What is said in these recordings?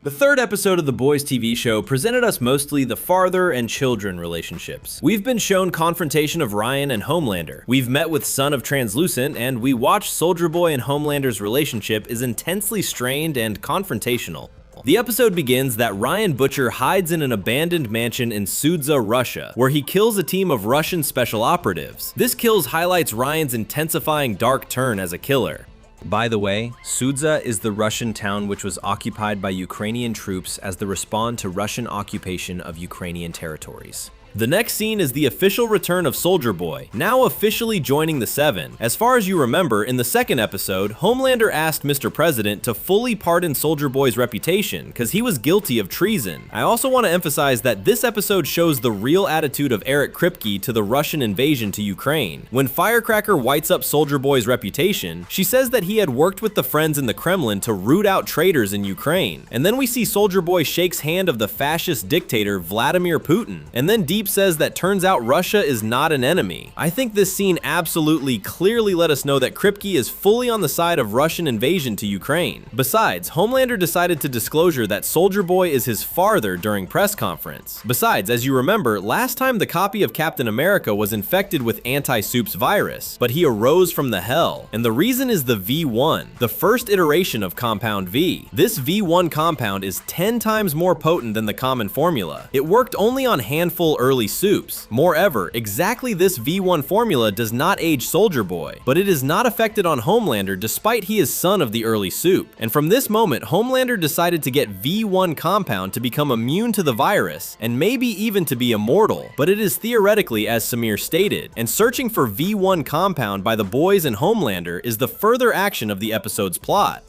The third episode of The Boys TV show presented us mostly the father and children relationships. We've been shown confrontation of Ryan and Homelander. We've met with Son of Translucent, and we watched Soldier Boy and Homelander's relationship is intensely strained and confrontational. The episode begins that Ryan Butcher hides in an abandoned mansion in Sudza, Russia, where he kills a team of Russian special operatives. This kills highlights Ryan's intensifying dark turn as a killer. By the way, Sudza is the Russian town which was occupied by Ukrainian troops as the response to Russian occupation of Ukrainian territories. The next scene is the official return of Soldier Boy, now officially joining the Seven. As far as you remember, in the second episode, Homelander asked Mr. President to fully pardon Soldier Boy's reputation because he was guilty of treason. I also want to emphasize that this episode shows the real attitude of Eric Kripke to the Russian invasion to Ukraine. When Firecracker whites up Soldier Boy's reputation, she says that he had worked with the friends in the Kremlin to root out traitors in Ukraine. And then we see Soldier Boy shakes hand of the fascist dictator Vladimir Putin, and then Deep says that turns out Russia is not an enemy. I think this scene absolutely clearly let us know that Kripke is fully on the side of Russian invasion to Ukraine. Besides, Homelander decided to disclosure that Soldier Boy is his father during press conference. Besides, as you remember, last time the copy of Captain America was infected with anti-Soup's virus, but he arose from the hell. And the reason is the V1, the first iteration of Compound V. This V1 compound is 10 times more potent than the common formula. It worked only on handful early soups. Moreover, exactly this V1 formula does not age Soldier Boy, but it is not affected on Homelander despite he is son of the early soup. And from this moment, Homelander decided to get V1 compound to become immune to the virus, and maybe even to be immortal, but it is theoretically as Samir stated, and searching for V1 compound by the boys and Homelander is the further action of the episode's plot.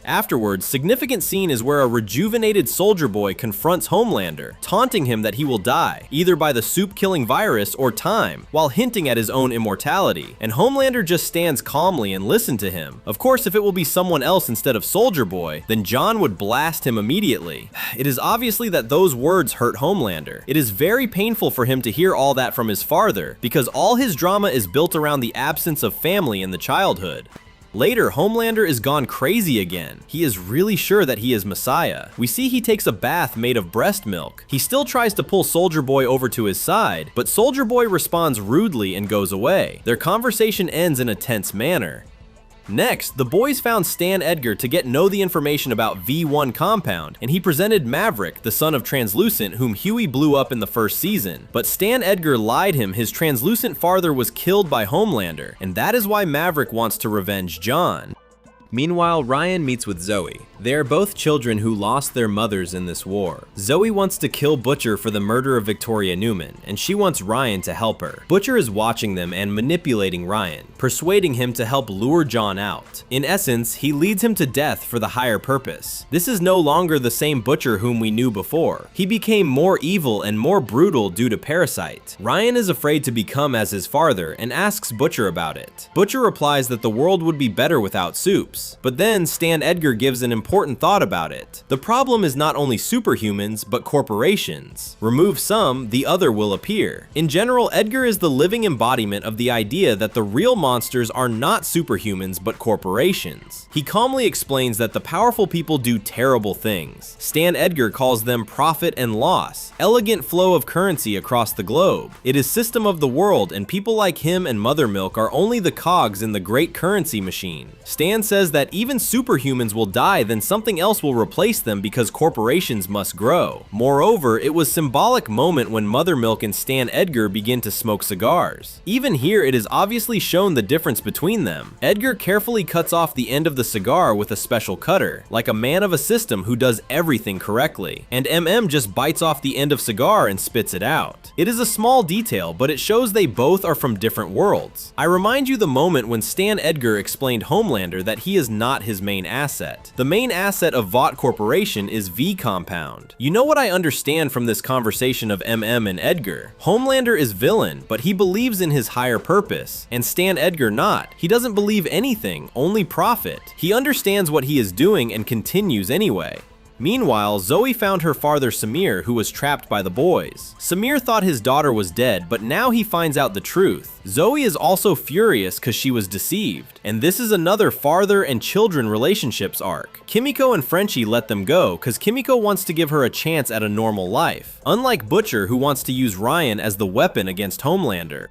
Afterwards, significant scene is where a rejuvenated Soldier Boy confronts Homelander, taunting him that he will die, either by the soup-killing virus or time, while hinting at his own immortality, and Homelander just stands calmly and listens to him. Of course, if it will be someone else instead of Soldier Boy, then John would blast him immediately. It is obviously that those words hurt Homelander. It is very painful for him to hear all that from his father, because all his drama is built around the absence of family in the childhood. Later, Homelander is gone crazy again. He is really sure that he is Messiah. We see he takes a bath made of breast milk. He still tries to pull Soldier Boy over to his side, but Soldier Boy responds rudely and goes away. Their conversation ends in a tense manner. Next, the boys found Stan Edgar to know the information about V1 compound, and he presented Maverick, the son of Translucent, whom Huey blew up in the first season. But Stan Edgar lied him his Translucent father was killed by Homelander, and that is why Maverick wants to revenge John. Meanwhile, Ryan meets with Zoe. They are both children who lost their mothers in this war. Zoe wants to kill Butcher for the murder of Victoria Newman, and she wants Ryan to help her. Butcher is watching them and manipulating Ryan, persuading him to help lure John out. In essence, he leads him to death for the higher purpose. This is no longer the same Butcher whom we knew before. He became more evil and more brutal due to Parasite. Ryan is afraid to become as his father and asks Butcher about it. Butcher replies that the world would be better without soups. But then Stan Edgar gives an important thought about it. The problem is not only superhumans, but corporations. Remove some, the other will appear. In general, Edgar is the living embodiment of the idea that the real monsters are not superhumans, but corporations. He calmly explains that the powerful people do terrible things. Stan Edgar calls them profit and loss, elegant flow of currency across the globe. It is system of the world, and people like him and Mother Milk are only the cogs in the great currency machine. Stan says that even superhumans will die, then something else will replace them because corporations must grow. Moreover, it was a symbolic moment when Mother Milk and Stan Edgar begin to smoke cigars. Even here, it is obviously shown the difference between them. Edgar carefully cuts off the end of the cigar with a special cutter, like a man of a system who does everything correctly, and MM just bites off the end of cigar and spits it out. It is a small detail, but it shows they both are from different worlds. I remind you the moment when Stan Edgar explained Homelander that he is not his main asset. The main asset of Vought Corporation is V Compound. You know what I understand from this conversation of MM and Edgar? Homelander is villain, but he believes in his higher purpose, and Stan Edgar not. He doesn't believe anything, only profit. He understands what he is doing and continues anyway. Meanwhile, Zoe found her father Samir, who was trapped by the boys. Samir thought his daughter was dead, but now he finds out the truth. Zoe is also furious because she was deceived. And this is another father and children relationships arc. Kimiko and Frenchie let them go because Kimiko wants to give her a chance at a normal life, unlike Butcher, who wants to use Ryan as the weapon against Homelander.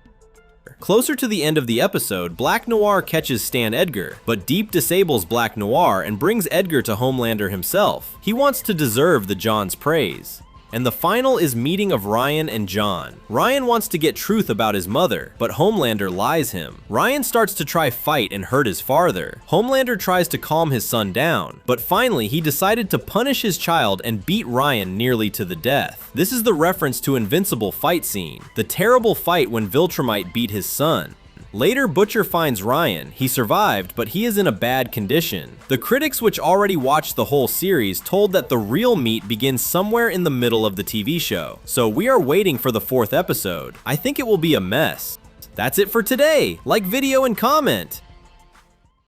Closer to the end of the episode, Black Noir catches Stan Edgar, but Deep disables Black Noir and brings Edgar to Homelander himself. He wants to deserve the John's praise. And the final is meeting of Ryan and John. Ryan wants to get truth about his mother, but Homelander lies him. Ryan starts to try fight and hurt his father. Homelander tries to calm his son down, but finally he decided to punish his child and beat Ryan nearly to the death. This is the reference to Invincible fight scene, the terrible fight when Viltrumite beat his son. Later, Butcher finds Ryan. He survived, but he is in a bad condition. The critics, which already watched the whole series, told that the real meat begins somewhere in the middle of the TV show. So we are waiting for the 4th episode. I think it will be a mess. That's it for today. Like video and comment.